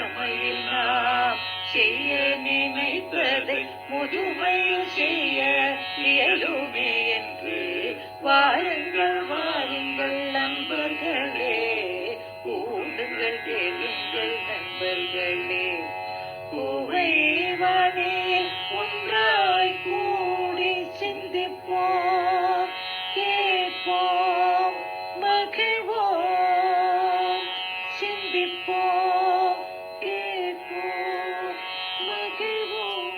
இளமையில் நாம் செய்ய நினைப்பதை முதுமையில் செய்ய இயலுமே என்று வாருங்கள் வாருங்கள் நண்பர்களே, கூடுங்கள் கேளுங்கள் நண்பர்களே. கோவைவானே ஒன்றாய் கூடி சிந்திப்போம், கேட்போம், மகிழ்வோம். சிந்திப்போம், கேட்போம், மகிழ்வோம்.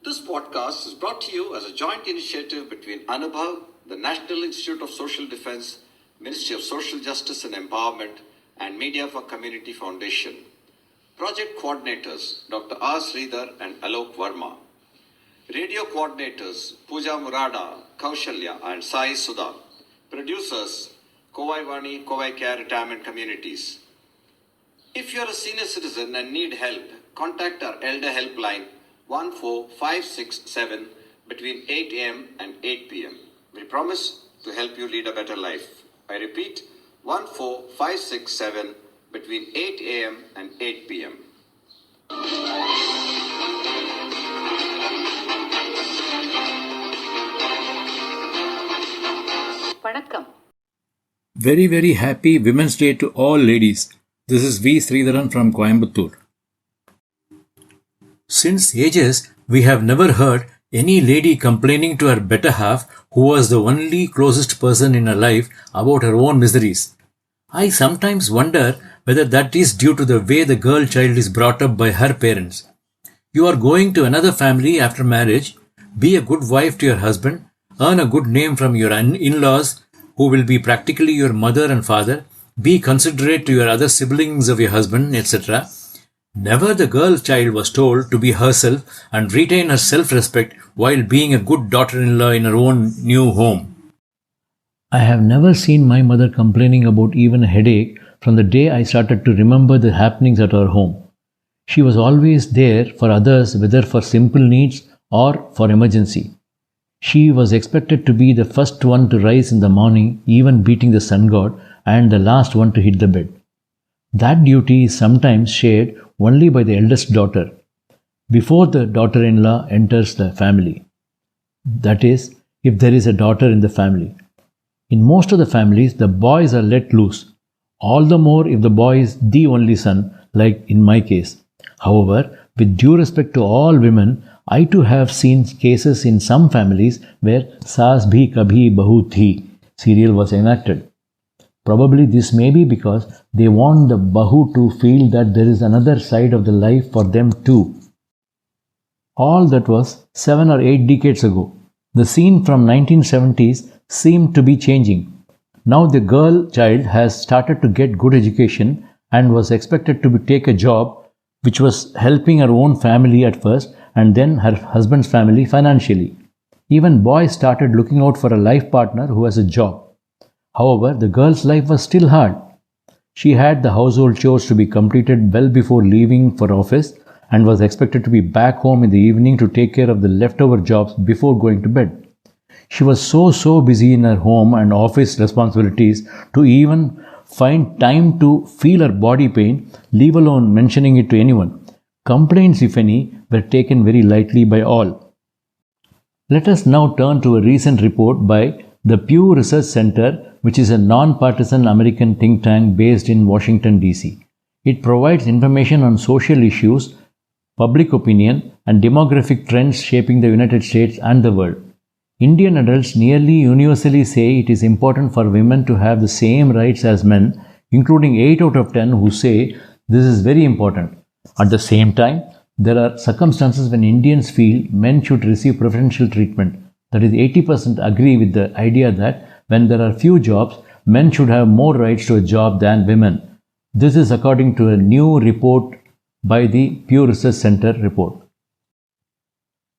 This podcast is brought to you as a joint initiative between Anubhav, the National Institute of Social Defense, Ministry of Social Justice and Empowerment, and Media for Community Foundation. Project coordinators Dr. R. Sridhar and Alok Verma. Radio coordinators Pooja Murada, Kaushalya and Sai Sudha. Producers Covaicare Retirement Communities. If you are a senior citizen and need help, contact our Elder Helpline 14567 between 8 a.m. and 8 p.m. We promise to help you lead a better life. I repeat, 14567 between 8 a.m. and 8 p.m. வணக்கம். Very, very happy Women's Day to all ladies. This is V. Sridharan from Coimbatore. Since ages, we have never heard any lady complaining to her better half, who was the only closest person in her life, about her own miseries. I sometimes wonder whether that is due to the way the girl child is brought up by her parents. You are going to another family after marriage, be a good wife to your husband, earn a good name from your in-laws, who will be practically your mother and father, be considerate to your other siblings of your husband, etc. Never the girl child was told to be herself and retain her self-respect while being a good daughter-in-law in her own new home. I have never seen my mother complaining about even a headache from the day I started to remember the happenings at our home. She was always there for others, whether for simple needs or for emergency. She was expected to be the first one to rise in the morning, even beating the sun god, and the last one to hit the bed. That duty is sometimes shared only by the eldest daughter, before the daughter-in-law enters the family. That is, if there is a daughter in the family. In most of the families, the boys are let loose, all the more if the boy is the only son, like in my case. However, with due respect to all women, I too have seen cases in some families where Saas Bhi Kabhi Bahu Thi serial was enacted. Probably this may be because they want the Bahu to feel that there is another side of the life for them too. All that was 7 or 8 decades ago. The scene from 1970s seemed to be changing. Now the girl child has started to get good education and was expected to take a job which was helping her own family at first and then her husband's family financially. Even boys started looking out for a life partner who has a job. However, the girl's life was still hard. She had the household chores to be completed well before leaving for office and was expected to be back home in the evening to take care of the leftover jobs before going to bed. She was so busy in her home and office responsibilities to even find time to feel her body pain, leave alone mentioning it to anyone. Complaints, if any, were taken very lightly by all. Let us now turn to a recent report by the Pew Research Center, which is a non-partisan American think tank based in Washington, D.C. It provides information on social issues, public opinion, and demographic trends shaping the United States and the world. Indian adults nearly universally say it is important for women to have the same rights as men, including 8 out of 10 who say this is very important. At the same time, there are circumstances when Indians feel men should receive preferential treatment. That is, 80% agree with the idea that when there are few jobs, men should have more rights to a job than women. This is according to a new report by the Pew Research Center report.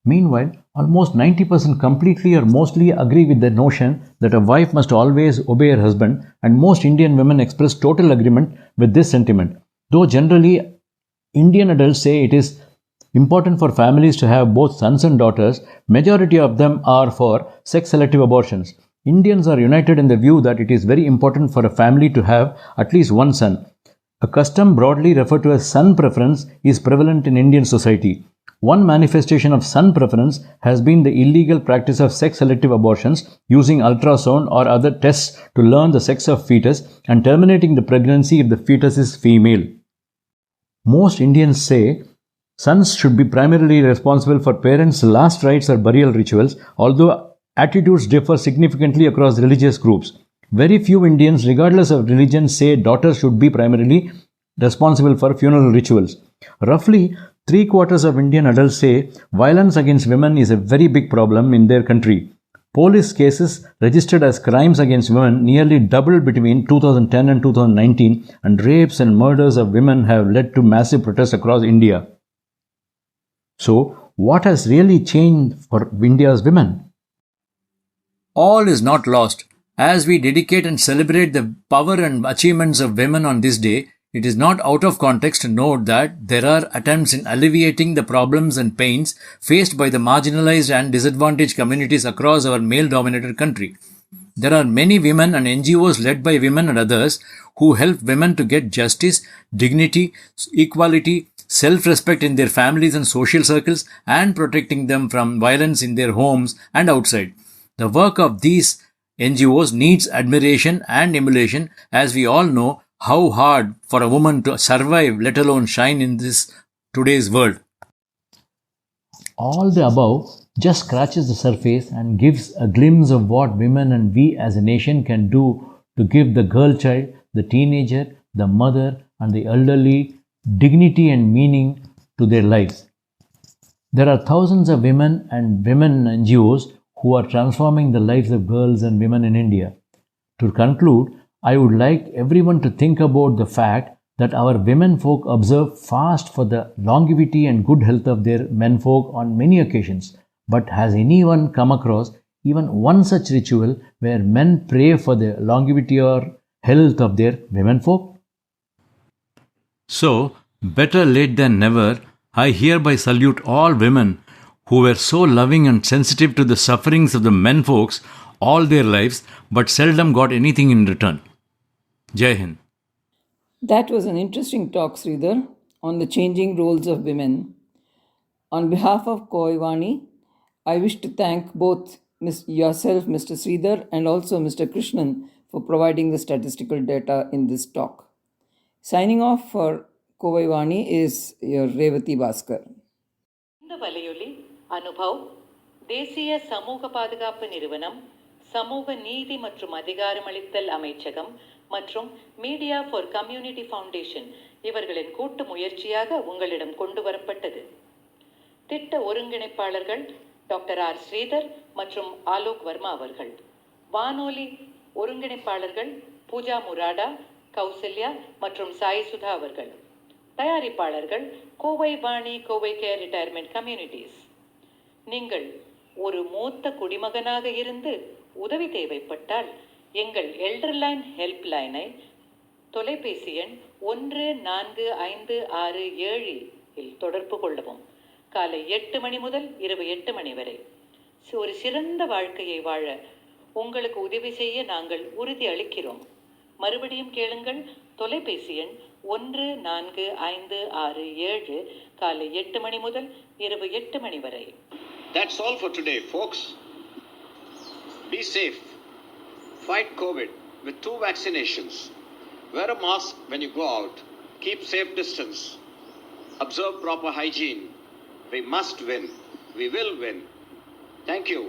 Meanwhile, almost 90% completely or mostly agree with the notion that a wife must always obey her husband, and most Indian women express total agreement with this sentiment. Though generally, Indian adults say it is important for families to have both sons and daughters, majority of them are for sex-selective abortions. Indians are united in the view that it is very important for a family to have at least one son. A custom broadly referred to as sun preference is prevalent in Indian society. One manifestation of sun preference has been the illegal practice of sex-selective abortions using ultrasound or other tests to learn the sex of fetus and terminating the pregnancy if the fetus is female. Most Indians say sons should be primarily responsible for parents' last rites or burial rituals, although attitudes differ significantly across religious groups. Very few Indians, regardless of religion, say daughters should be primarily responsible for funeral rituals. Roughly 3/4 of Indian adults say violence against women is a very big problem in their country. Police cases registered as crimes against women nearly doubled between 2010 and 2019, and rapes and murders of women have led to massive protests across India. So, what has really changed for India's women? All is not lost. As we dedicate and celebrate the power and achievements of women on this day, it is not out of context to note that there are attempts in alleviating the problems and pains faced by the marginalized and disadvantaged communities across our male-dominated country. There are many women and NGOs led by women and others who help women to get justice, dignity, equality, self-respect in their families and social circles, and protecting them from violence in their homes and outside. The work of these NGOs needs admiration and emulation, as we all know how hard for a woman to survive, let alone shine in this today's world. All the above just scratches the surface and gives a glimpse of what women and we as a nation can do to give the girl child, the teenager, the mother, and the elderly dignity and meaning to their lives. There are thousands of women and women NGOs who are transforming the lives of girls and women in India. To conclude, I would like everyone to think about the fact that our women folk observe fast for the longevity and good health of their men folk on many occasions. But has anyone come across even one such ritual where men pray for the longevity or health of their women folk? So, better late than never, I hereby salute all women who were so loving and sensitive to the sufferings of the men folks all their lives, but seldom got anything in return. Jai Hind. That was an interesting talk, Sridhar, on the changing roles of women. On behalf of Covaicare, I wish to thank both yourself, Mr. Sridhar, and also Mr. Krishnan for providing the statistical data in this talk. Signing off for Covaicare is your Revati Bhaskar. இந்த வலையொலி அனுபவ், தேசிய சமூக பாதுகாப்பு நிறுவனம், சமூக நீதி மற்றும் அதிகாரமளித்தல் அமைச்சகம் மற்றும் மீடியா ஃபார் கம்யூனிட்டி ஃபவுண்டேஷன் இவர்களின் கூட்டு முயற்சியாக உங்களிடம் கொண்டு வரப்பட்டது. திட்ட ஒருங்கிணைப்பாளர்கள் டாக்டர் ஆர் ஸ்ரீதர் மற்றும் ஆலோக் வர்மா அவர்கள். வானொலி ஒருங்கிணைப்பாளர்கள் பூஜா முராடா, கௌசல்யா மற்றும் சாய் சுதா அவர்கள். தயாரிப்பாளர்கள் கோவை வாணி, கோவைக்கேர் ரிட்டையர்மெண்ட் கம்யூனிட்டிஸ். நீங்கள் ஒரு மூத்த குடிமகனாக இருந்து உதவி தேவைப்பட்டால் எங்கள் எல்டர்லைன் ஹெல்ப் லைனை தொலைபேசி எண் 145667 இல் தொடர்பு கொள்ளவும். காலை 8 மணி முதல் இரவு 8 மணி வரை. ஒரு சிறந்த வாழ்க்கையை வாழ உங்களுக்கு உதவி செய்ய நாங்கள் உறுதி அளிக்கிறோம். மறுபடியும் கேளுங்கள். தொலைபேசி எண் 145667 காலை 8 மணி முதல் இரவு 8 மணி வரை. That's all for today, folks. Be safe. Fight COVID with 2 vaccinations. Wear a mask when you go out. Keep safe distance. Observe proper hygiene. We must win. We will win. Thank you.